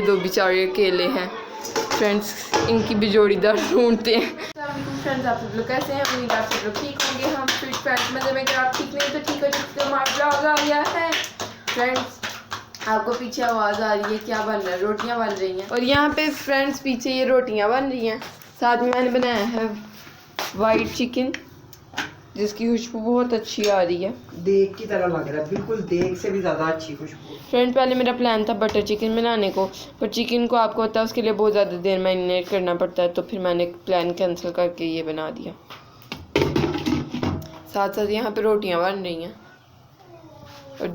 दो बेचारे अकेले हैं फ्रेंड्स, इनकी भी जोड़ीदार ढूंढते हैं। फ्रेंड्स, आप सब लोग कैसे हैं? उम्मीद आप सब लोग ठीक होंगे। हम फिट फैट मजे में, अगर आप ठीक नहीं तो ठीक हो जाए। हमारा ब्लॉग आ गया है फ्रेंड्स। आपको पीछे आवाज़ आ रही है, क्या बन रहा है? रोटियां बन रही हैं। और यहाँ पे फ्रेंड्स पीछे ये रोटियां बन रही हैं। साथ में मैंने बनाया है वाइट चिकन, जिसकी खुशबू बहुत अच्छी आ रही है, देग की तरह लग रहा है, बिल्कुल देग से भी ज़्यादा अच्छी खुशबू। फ्रेंड, पहले मेरा प्लान था बटर चिकन बनाने को, पर चिकन को आपको पता है उसके लिए बहुत ज़्यादा देर मैरिनेट करना पड़ता है, तो फिर मैंने प्लान कैंसिल करके ये बना दिया। साथ साथ यहाँ पे रोटियाँ बन रही हैं और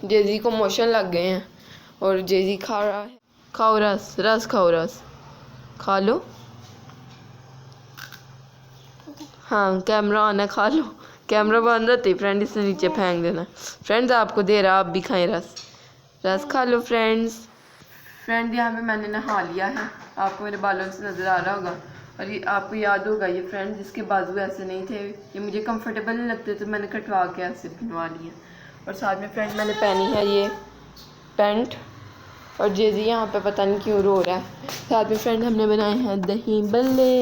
जेजी को मोशन लग गए हैं और जेजी खा रहा है। खाओ रस खाओ, रस खा लो। हाँ, कैमरा ऑन है, खा लो। कैमरा बंद होते ही फ्रेंड इससे नीचे फेंक देना। फ्रेंड्स, आपको दे रहा, आप भी खाएं रस खा लो फ्रेंड्स। यहाँ पे मैंने नहा लिया है, आपको मेरे बालों से नज़र आ रहा होगा। और ये आपको याद होगा, ये फ्रेंड्स जिसके बाजू ऐसे नहीं थे, ये मुझे कंफर्टेबल नहीं लगते, तो मैंने कटवा के ऐसे बनवा लिया। और साथ में फ्रेंड मैंने पहनी है ये पैंट, और जेजी यहाँ पे पता नहीं क्यों रो रहा है। साथ में फ्रेंड हमने बनाए हैं दही बल्ले,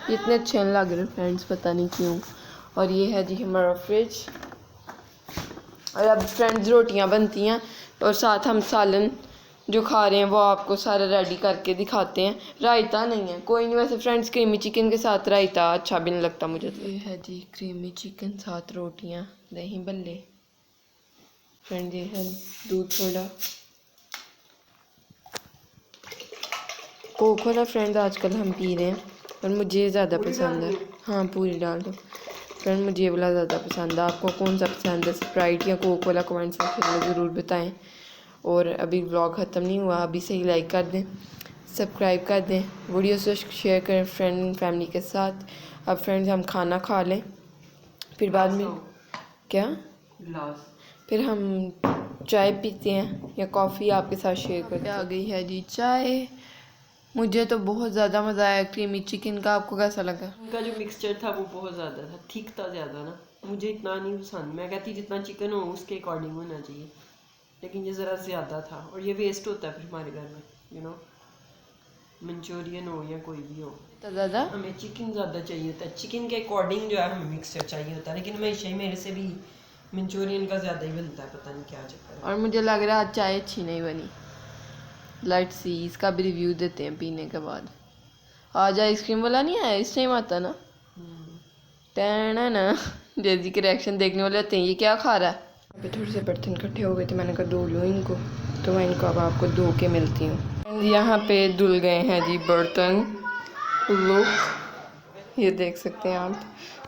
इतने अच्छे लग रहे फ्रेंड्स, पता नहीं क्यों। और ये है जी हमारा फ्रिज। और अब फ्रेंड्स रोटियां बनती हैं और साथ हम सालन जो खा रहे हैं वो आपको सारा रेडी करके दिखाते हैं। रायता नहीं है, कोई नहीं, वैसे फ्रेंड्स क्रीमी चिकन के साथ रायता अच्छा भी नहीं लगता मुझे। तो ये है जी क्रीमी चिकन, साथ रोटियां, दही बल्ले। फ्रेंड ये है दूध सोडा, कोको कोला फ्रेंड्स आजकल हम पी रहे हैं और मुझे ज़्यादा पसंद है। हाँ, पूरी डाल दो फ्रेंड, मुझे ये वाला ज़्यादा पसंद है। आपको कौन सा पसंद है, स्प्राइट या कोको कोला? कमेंट सेक्शन में ज़रूर बताएं। और अभी व्लॉग ख़त्म नहीं हुआ, अभी से ही लाइक कर दें, सब्सक्राइब कर दें, वीडियो से शेयर करें फ्रेंड एंड फैमिली के साथ। अब फ्रेंड्स हम खाना खा लें, फिर बाद में क्या ग्लास, फिर हम चाय पीते हैं या कॉफ़ी आपके साथ शेयर करते हैं। आ गई है जी चाय। मुझे तो बहुत ज़्यादा मज़ा आया क्रीमी चिकन का, आपको कैसा लगा? उनका जो मिक्सचर था वो बहुत ज़्यादा था, ठीक था ज़्यादा ना, मुझे इतना नहीं पसंद। मैं कहती जितना चिकन हो उसके अकॉर्डिंग होना चाहिए, लेकिन ये ज़रा ज़्यादा था और ये वेस्ट होता है फिर हमारे घर में, यू नो, मंचूरियन हो या कोई भी हो, ज़्यादा हमें चिकन ज़्यादा चाहिए होता है, चिकन के अकॉर्डिंग जो है हमें मिक्सचर चाहिए होता है। लेकिन हमेशा ही मेरे से भी मंचूरियन का ज़्यादा ही बनता है, पता नहीं क्या चक्कर है। और मुझे लग रहा है आज चाय अच्छी नहीं बनी। लाइट सी, इसका भी रिव्यू देते हैं पीने के बाद। आज आइसक्रीम वाला नहीं आया, इस टाइम आता ना टैना ना। जेजी के रिएक्शन देखने वाले होते हैं, ये क्या खा रहा है। अभी थोड़े से बर्तन इकट्ठे हो गए थे, मैंने कहा धो लूँ इनको, तो मैं इनको अब आपको धो के मिलती हूँ। यहाँ पे धुल गए हैं जी बर्तन, लुक ये देख सकते हैं आप।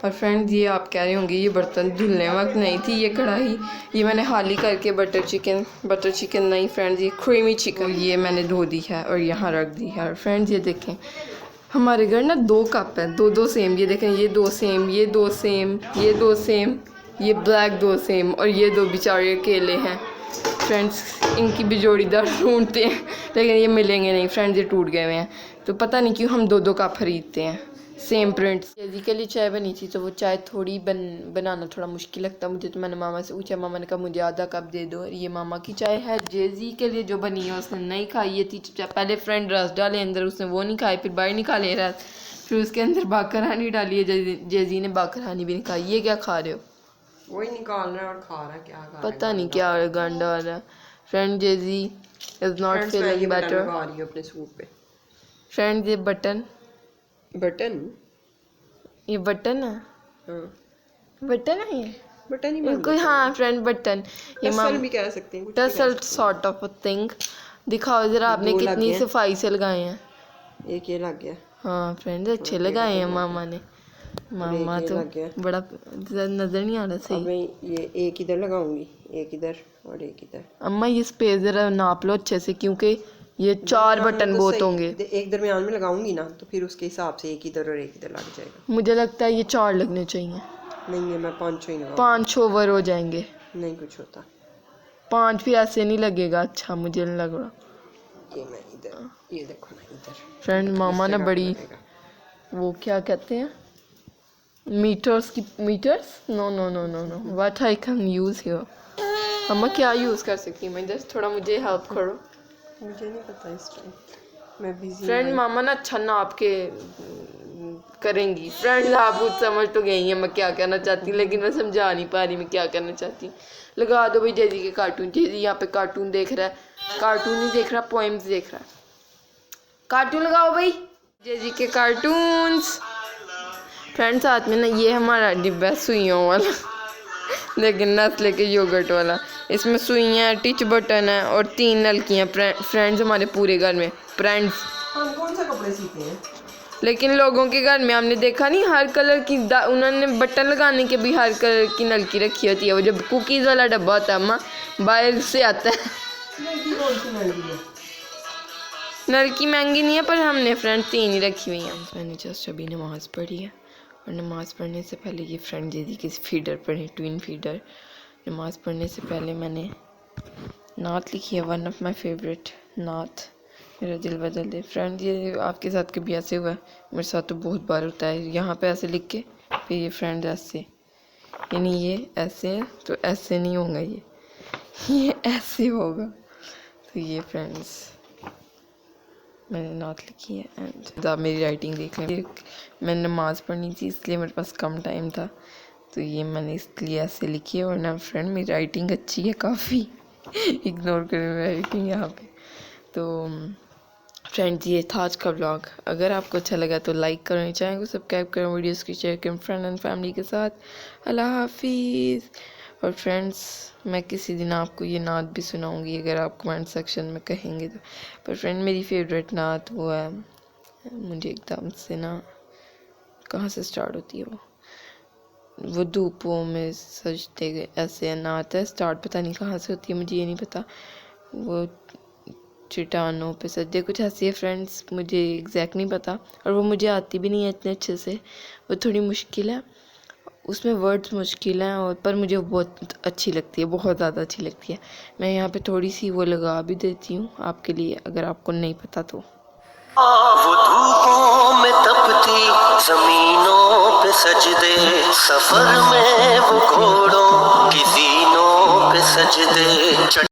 और फ्रेंड्स ये आप कह रहे होंगे ये बर्तन धुलने वक्त नहीं थी, ये कढ़ाई, ये मैंने हाली करके बटर चिकन नहीं फ्रेंड्स, ये क्रीमी चिकन ये मैंने धो दी है और यहाँ रख दी है। और फ्रेंड्स ये देखें, हमारे घर ना 2 कप है, दो सेम, ये देखें, ये 2 सेम, ये 2 सेम, ये 2 सेम, ये ब्लैक 2 सेम, और ये 2 बेचारे अकेले हैं फ्रेंड्स, इनकी भी जोड़ीदार ढूंढते हैं, लेकिन ये मिलेंगे नहीं फ्रेंड्स, ये टूट गए हुए हैं। तो पता नहीं क्यों हम 2 कप खरीदते हैं सेम प्रिंट्स। जेजी के लिए चाय बनी थी, तो वो चाय थोड़ी बनाना थोड़ा मुश्किल लगता मुझे, तो मैंने मामा से पूछा, मामा ने कहा मुझे आधा कप दे दो। ये मामा की चाय है, जेजी के लिए जो बनी है उसने नहीं खाई, ये थी पहले फ्रेंड रस डाले अंदर, उसने वो नहीं खाई, फिर बाहर निकाले रस, फिर उसके अंदर बाकर हानी डाली है, जेजी ने बाकर हानी भी नहीं खाई। ये क्या खा रहे हो? वही निकाल रहा है और खा रहा है, क्या खा रहा है, पता नहीं क्या गंदा आ रहा है। Friend JG is not feeling better. अपने सूट पे फ्रेंड ये बटन ये बटन है, बटन है ये बटन ही कोई, हाँ फ्रेंड बटन, ये टसल भी कह सकते हैं, tussle sort of a thing. दिखाओ जरा आपने कितनी सफाई से लगाए हैं। एक ये लग गया। हाँ फ्रेंड अच्छे लगाए हैं मामा ने, मामा तो बड़ा नजर नहीं आ रहा सही। अब मैं ये एक इधर लगाऊंगी, एक इधर और एक इधर। अम्मा ये स्पेस जरा नाप लो अच्छे से, क्योंकि ये 4 बटन बहुत होंगे। एक दरमियान में लगाऊंगी ना, तो फिर उसके हिसाब से एक इधर और एक इधर लग जाएगा। मुझे लगता है ये 4 लगने चाहिए। नहीं है, मैं 5 ही लगाऊंगी। 5 ओवर हो जाएंगे। नहीं कुछ होता, 5 फिर ऐसे नहीं लगेगा अच्छा, मुझे नहीं लग रहा। ये मैं इधर, ये देखो ना इधर। फ्रेंड मामा ने बड़ी वो क्या कहते हैं meters no what I can use here अम्मा क्या यूज़ कर सकती हूँ मैं, जस्ट थोड़ा मुझे हेल्प करो। मुझे नहीं पता इस टाइम, मैं बिजी फ्रेंड मामा ना अच्छा नाप के करेंगी। फ्रेंड्स आप कुछ समझ तो गई हैं मैं क्या कहना चाहती हूँ, लेकिन मैं समझा नहीं पा रही मैं क्या करना चाहती हूँ। लगा दो भाई जेजी के कार्टून। जेजी यहाँ पे कार्टून देख रहा है, कार्टून नहीं देख रहा, पोएम्स देख रहा है। कार्टून लगाओ भाई, जेजी के कार्टून्स। फ्रेंड्स साथ में ना ये हमारा डिब्बा सुइयों वाला लेकिन नस्ले के योगर्ट वाला। इसमें सुइयाँ, टिच बटन है और 3 नलकियाँ। फ्रेंड्स हमारे पूरे घर में फ्रेंड्स। हम कौन सा कपड़े सीते हैं? लेकिन लोगों के घर में हमने देखा नहीं हर कलर की उन्होंने बटन लगाने के भी हर कलर की नलकी रखी होती है। वो जब कुकीज़ वाला डब्बा होता है अम्मा बाहर से आता है। नलकी कौन सी महंगी है? नलकी महंगी नहीं है पर हमने फ्रेंड्स 3 ही रखी हुई हैं। मैंने जस्ट अभी नमाज़ पढ़ी है और नमाज़ पढ़ने से पहले ये फ्रेंड दीदी की फीडर पढ़ी, ट्विन फीडर। नमाज़ पढ़ने से पहले मैंने नात लिखी है, वन ऑफ माई फेवरेट नात, मेरा दिल बदल दे। फ्रेंड ये आपके साथ कभी ऐसे हुआ है? मेरे साथ तो बहुत बार होता है। यहाँ पे ऐसे लिख के फिर ये फ्रेंड ऐसे, यानी ये ऐसे है तो ऐसे नहीं होगा, ये ऐसे होगा। तो ये फ्रेंड्स मैंने नात लिखी है। एंड आप मेरी राइटिंग देख लें। मैंने नमाज़ पढ़नी थी इसलिए मेरे पास कम टाइम था, तो ये मैंने इसलिए ऐसे लिखी है। वरना फ्रेंड मेरी राइटिंग अच्छी है काफ़ी इग्नोर करें मेरी राइटिंग यहाँ पे। तो फ्रेंड्स ये था आज का व्लॉग। अगर आपको अच्छा लगा तो लाइक करें, चैनल को सब्सक्राइब करें, वीडियोस की शेयर करें फ्रेंड एंड फैमिली के साथ। अल्लाह हाफिज़। और फ्रेंड्स मैं किसी दिन आपको ये नात भी सुनाऊंगी अगर आप कमेंट सेक्शन में कहेंगे तो। पर फ्रेंड मेरी फेवरेट नात वो है, मुझे एकदम से ना कहाँ से स्टार्ट होती है वो धूपों में सजते ऐसे नात है। स्टार्ट पता नहीं कहाँ से होती है, मुझे ये नहीं पता। वो चट्टानों पे सजदे कुछ ऐसी है फ्रेंड्स, मुझे एग्जैक्ट नहीं पता और वो मुझे आती भी नहीं है इतने अच्छे से। वो थोड़ी मुश्किल है, उसमें वर्ड्स मुश्किल हैं और पर मुझे बहुत अच्छी लगती है, बहुत ज़्यादा अच्छी लगती है। मैं यहाँ पे थोड़ी सी वो लगा भी देती हूँ आपके लिए अगर आपको नहीं पता तो। वो धूपों में तपती जमीनों पे सजदे, सफर में वो घोड़ों की ज़ीनों पे सजदे।